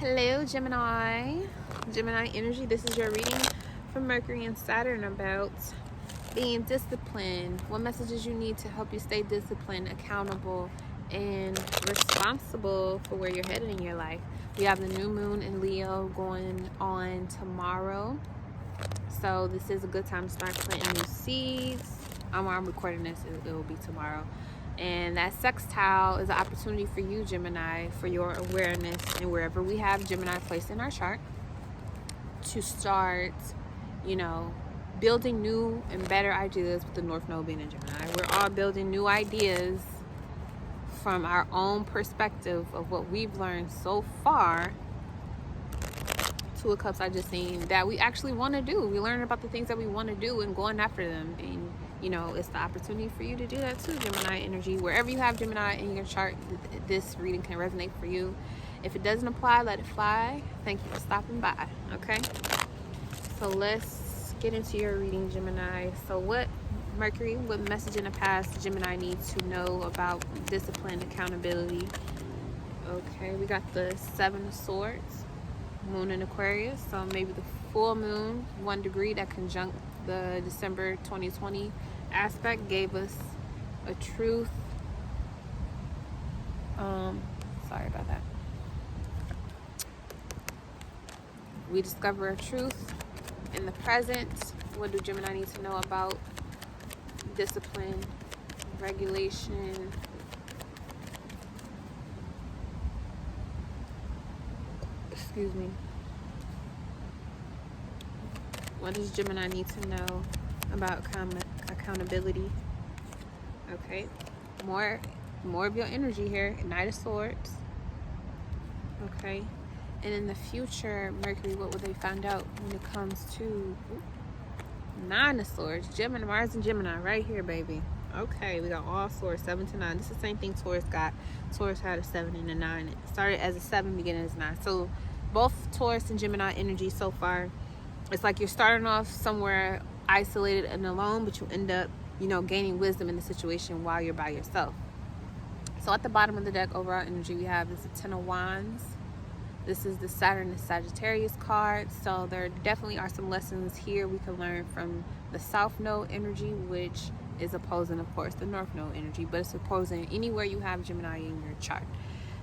Hello, Gemini energy. This is your reading from Mercury and Saturn about being disciplined. What messages you need to help you stay disciplined, accountable, and responsible for where you're headed in your life. We have the new moon in Leo going on tomorrow. So this is a good time to start planting new seeds. While I'm recording this, it will be tomorrow. And that sextile is an opportunity for you, Gemini, for your awareness and wherever we have Gemini placed in our chart to start, building new and better ideas with the North Node being in Gemini. We're all building new ideas from our own perspective of what we've learned so far. Two of Cups I just seen that we actually want to do. We learn about the things that we want to do and going after them. And it's the opportunity for you to do that too, Gemini energy. Wherever you have Gemini in your chart, this reading can resonate for you. If it doesn't apply, let it fly. Thank you for stopping by. Okay, so let's get into your reading, Gemini. So what message in the past Gemini needs to know about discipline, accountability? Okay, we got the Seven of Swords, moon in Aquarius. So maybe the full moon, 1 degree, that conjunct the December 2020 aspect gave us a truth. Sorry about that. We discover a truth in the present. What do Gemini need to know about discipline, regulation? Excuse me. What does Gemini need to know about accountability? Okay, more of your energy here. Knight of Swords. Okay, and in the future, Mercury, what will they find out when it comes to Nine of Swords? Gemini, Mars and Gemini, right here, baby. Okay, we got all swords, 7 to 9. This is the same thing Taurus got. Taurus had a 7 and a 9. It started as a 7, beginning as a 9. So both Taurus and Gemini energy so far, it's like you're starting off somewhere isolated and alone, but you end up, gaining wisdom in the situation while you're by yourself. So at the bottom of the deck, overall energy, we have is the Ten of Wands. This is the Saturn and Sagittarius card. So there definitely are some lessons here we can learn from the South Node energy, which is opposing, of course, the North Node energy, but it's opposing anywhere you have Gemini in your chart.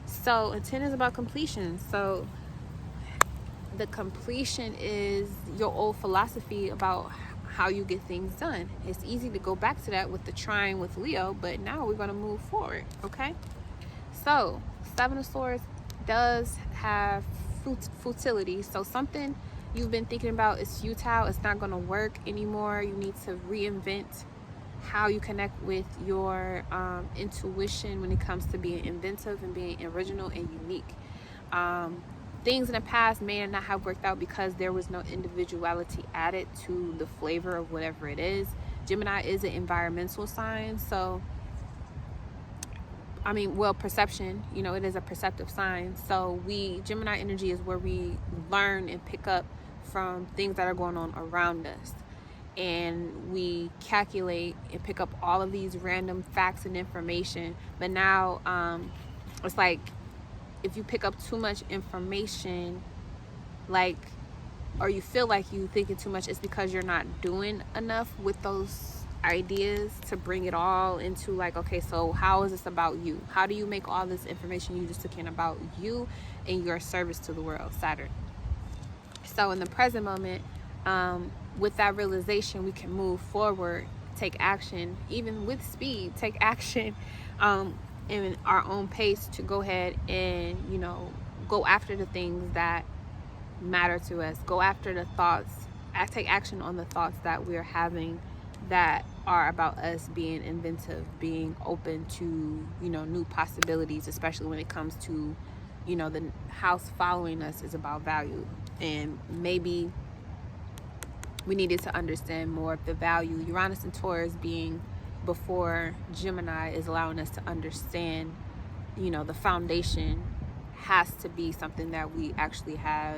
So a 10 is about completion. So the completion is your old philosophy about how you get things done. It's easy to go back to that with the trine with Leo, but now we're going to move forward. Okay, so Seven of Swords does have futility. So something you've been thinking about is futile. It's not going to work anymore. You need to reinvent how you connect with your intuition when it comes to being inventive and being original and unique. Things in the past may not have worked out because there was no individuality added to the flavor of whatever it is. Gemini is an environmental sign, so perception, it is a perceptive sign. So Gemini energy is where we learn and pick up from things that are going on around us. And we calculate and pick up all of these random facts and information. But now it's like, if you pick up too much information, or you feel like you thinking too much, it's because you're not doing enough with those ideas to bring it all into okay, so how is this about you? How do you make all this information you just took in about you and your service to the world, Saturn? So in the present moment, with that realization, we can move forward, take action, even with speed, take action in our own pace to go ahead and, go after the things that matter to us. Go after the thoughts, take action on the thoughts that we're having that are about us being inventive, being open to, new possibilities, especially when it comes to, the house following us is about value. And maybe we needed to understand more of the value. Uranus and Taurus being before Gemini is allowing us to understand, the foundation has to be something that we actually have,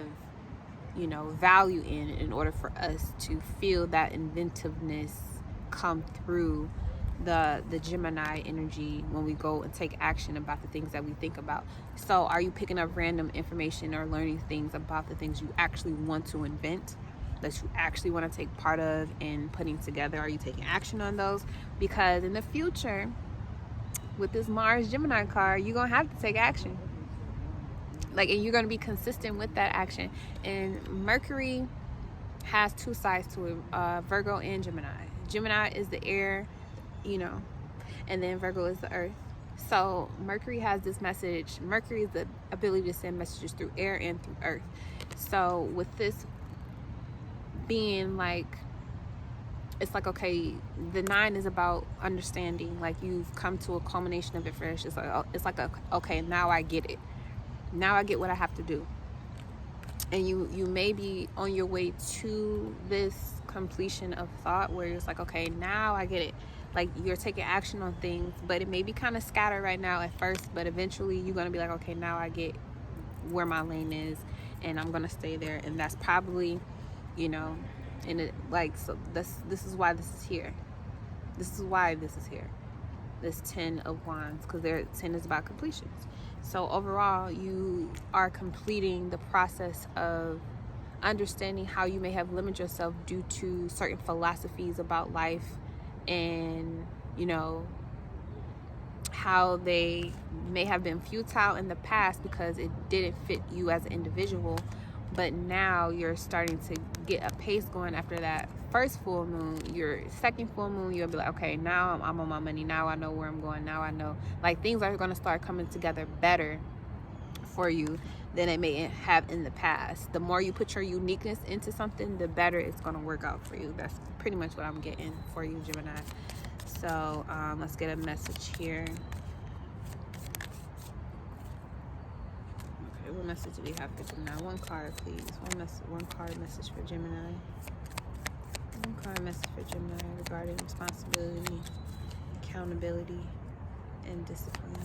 value in order for us to feel that inventiveness come through the Gemini energy when we go and take action about the things that we think about. So are you picking up random information or learning things about the things you actually want to invent, that you actually want to take part of and putting together? Are you taking action on those? Because in the future, with this Mars Gemini card, you're gonna have to take action, like, and you're gonna be consistent with that action. And Mercury has two sides to it, Virgo and Gemini. Gemini is the air, and then Virgo is the earth. So Mercury has this message. Mercury is the ability to send messages through air and through earth. So with this being like, it's like, okay, the 9 is about understanding, like you've come to a culmination of it first. It's like okay, now I get it. Now I get what I have to do. And you may be on your way to this completion of thought where it's like, okay, now I get it. Like, you're taking action on things, but it may be kind of scattered right now at first, but eventually you're going to be like, okay, now I get where my lane is, and I'm going to stay there. And that's probably, and it, like, so this is why this is here. This is why this is here. This 10 of Wands, because 10 is about completions. So overall, you are completing the process of understanding how you may have limited yourself due to certain philosophies about life, and how they may have been futile in the past because it didn't fit you as an individual. But now you're starting to get a pace going after that first full moon. Your second full moon, you'll be like, okay, now I'm on my money. Now I know where I'm going. Now I know, like, things are going to start coming together better for you than it may have in the past. The more you put your uniqueness into something, the better it's going to work out for you. That's pretty much what I'm getting for you, Gemini. So let's get a message here. Okay, what message do we have for Gemini? One card, please. One card message for Gemini. One card message for Gemini regarding responsibility, accountability, and discipline.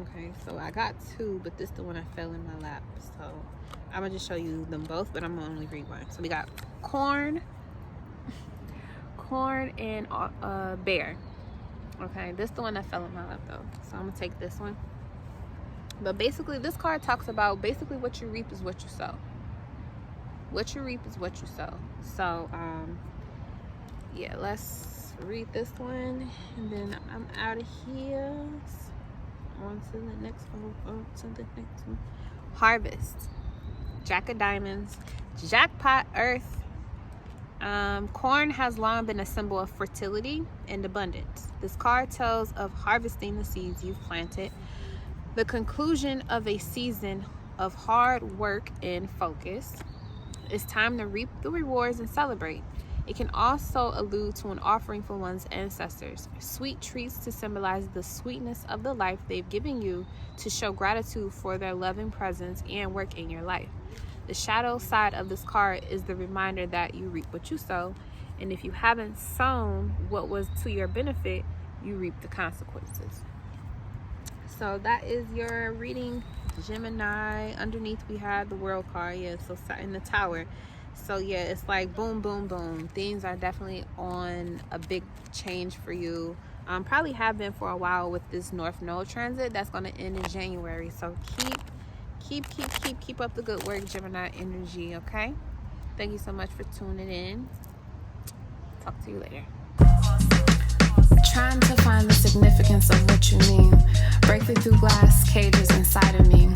Okay, so I got two, but this is the one I fell in my lap. So I'm gonna just show you them both, but I'm gonna only read one. So we got corn and bear. Okay, this is the one that fell in my lap though. So I'm gonna take this one. But basically, this card talks about basically what you reap is what you sow. What you reap is what you sow. So yeah, let's read this one, and then I'm out of here. On to the next one. Harvest, Jack of Diamonds, jackpot, earth. Corn has long been a symbol of fertility and abundance. This card tells of harvesting the seeds you've planted, the conclusion of a season of hard work and focus. It's time to reap the rewards and celebrate. It can also allude to an offering for one's ancestors, sweet treats to symbolize the sweetness of the life they've given you, to show gratitude for their loving presence and work in your life. The shadow side of this card is the reminder that you reap what you sow, and if you haven't sown what was to your benefit, you reap the consequences. So that is your reading, Gemini. Underneath we have the World card, so in the Tower. So yeah, it's like boom, boom, boom. Things are definitely on a big change for you. Probably have been for a while with this North Node transit that's going to end in January. So keep up the good work, Gemini energy. Okay. Thank you so much for tuning in. Talk to you later. Trying to find the significance of what you mean. Break through glass cages inside of me.